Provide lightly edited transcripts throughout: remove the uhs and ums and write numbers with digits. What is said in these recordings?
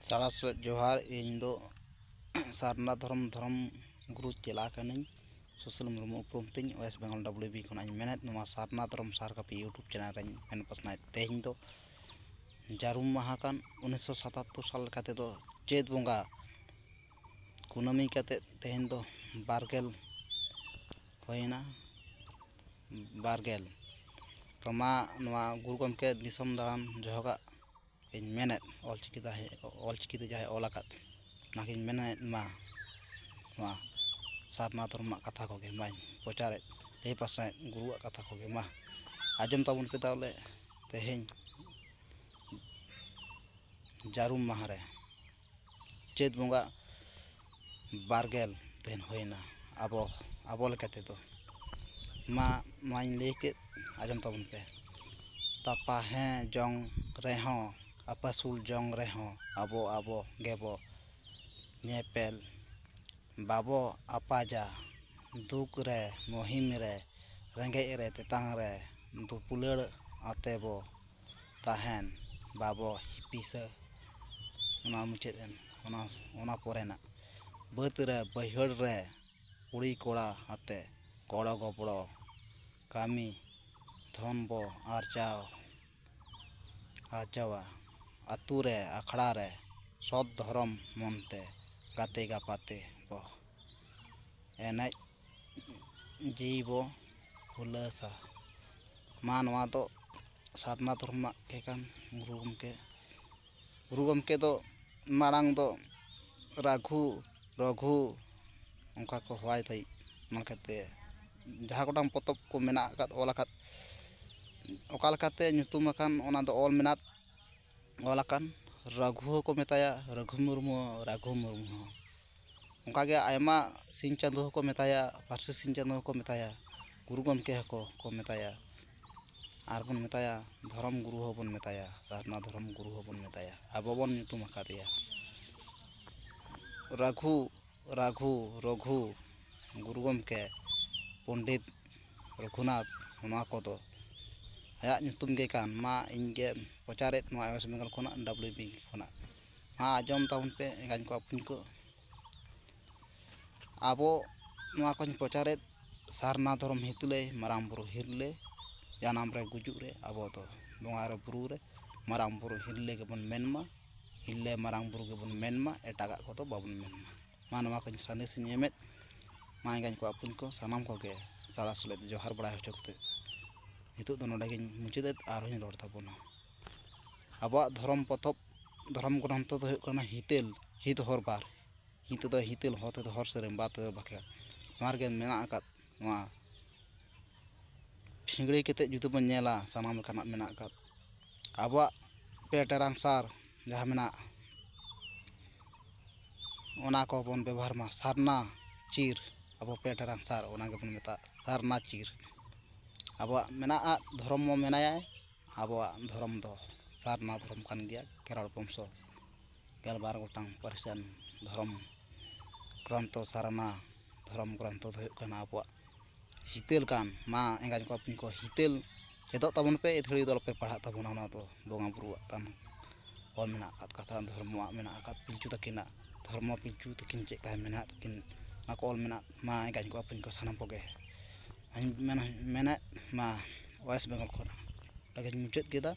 सारासुत जोहार इन दो सारना धर्म गुरु चेला कनिं सुशील मुर्मू उपरुम तिं वेस्ट बेंगल WB खनाñ मेनेत नोमा सारना धर्म सार कापी यूट्यूब चैनल रेñ मेन पसनाय तेहेñ दो जारुम माहा कान 1977 साल काते दो चेत बोंगा कुनामी काते तेहेñ दो बारगेल होइना बारगेल तो मा नोमा गुरु गमके दिसम दारान जहोगा इन मेनेत ऑलचिकी ते जाहे ऑल आकात नाकिन मेनेत मा मा सारना धर्म कथा को माñ प्रचारे ले पासे गुरु कथा को मा आजम ताबुन पे तावले तेहेñ जारुम माहारे चेत बोंगा बारगेल तेन होइना आबो लेकाते दो मा माñ लेके आजम ताबुन पे तापा हैं जंग रेहों अपासुल जंग रेहों आबो गेबो नेपेल बाबो अपाजा दुख रे महिम रे रेंगेज रे तेतांग रे दुपुलड़ आतेबो ताहेन बाबो हिपिसा ओना मुचेद एन ओना पोरेना बात रे बैहड़ रे कुड़ी कोड़ा आते गड़ो गबड़ो कामी धन बो आर्चावा आतु रे आखड़ा रे सद धर्म मनते गाते गापाते बो एने जीवो हुलसा मा नवा दो सारना धर्म के कान गुरु गमके दो मारांग दो रघु उनका को हवाई तई मनकते जहाँ गोटांग पोतब को मेना आकात ऑल आकात ओका लकाते nyutum akan ona do ऑल मेनात ऑल आकान रघु को मेताया रघु मुर्मू उनका के आयमा सिंह चांदो को मेताया पारसी सिंह चांदो को मेताया गुरु गमके को मेताया आरबन मेताया धर्म गुरु होबन मेताया सारना धर्म गुरु होबन मेताया आबोबन nyutum akadia रघु गुरु गमके पंडित रघुनाथ ओना कोदो आया nyutum ge kan मा इनगे प्रचारेत नोआ वेस्ट बेंगल खोना WB खोना मा आजम ताउन पे गाñ को अपुन को आबो नोआ कोñ प्रचारेत सारना धर्म हितले माराम बुरु हिरले जानाम रे गुजुग रे आबो तो बोंगा रे बुरु रे माराम बुरु हिरले के बन मेनमा हिरले माराम बुरु के बन मेनमा एटागा को तो बाबन मेनमा मा नोआ कोñ संदेश एमेत मा गाñ को अपुन को सानाम को के सारा सलेत जोहार बड़ा होचोकते हितु दो नोडे मुचाद आरों रोड ताबोना आबो धर्म पथब धर्म ग्रंथ तो होना हितेल हित हर बार हित दो हितेल होते तो हर सेरेम बात बाखे मार्गे मेना आकात नोआ फिंगड़ी केते जुदि बन नेला सानाम लेकाना मेना आकात आबो पे टेरांग सार जहां मेना ओना को बन व्यवहार मा सारना चीर आबो पे टेरांग सार ओना के बन मेता सारना चीर आबो मेना धर्म मो मेनाया आबो धर्म दो सारना धर्म कान गया केरल वंशो 12 गोटांग परिसान धर्म ग्रंथ सारना धर्म ग्रंथ दो कना आबो हितेल कान मा एंगाñ को अपन को हितेल चेदो ताबन पे एथड़ी दल पे पढ़ा ताबन ना तो बोंगा बुरु कान ऑल मेना कथा धर्म मेना आकात पिलचू तकिना धर्म पिलचू तकिन चे का मेना किन मा को ऑल मेना मा एंगाñ को अपन को सानाम को गे मेना मा वेस्ट बेंगल खोना लगे मुचाद केदा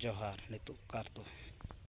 जोहार नितु कारतो।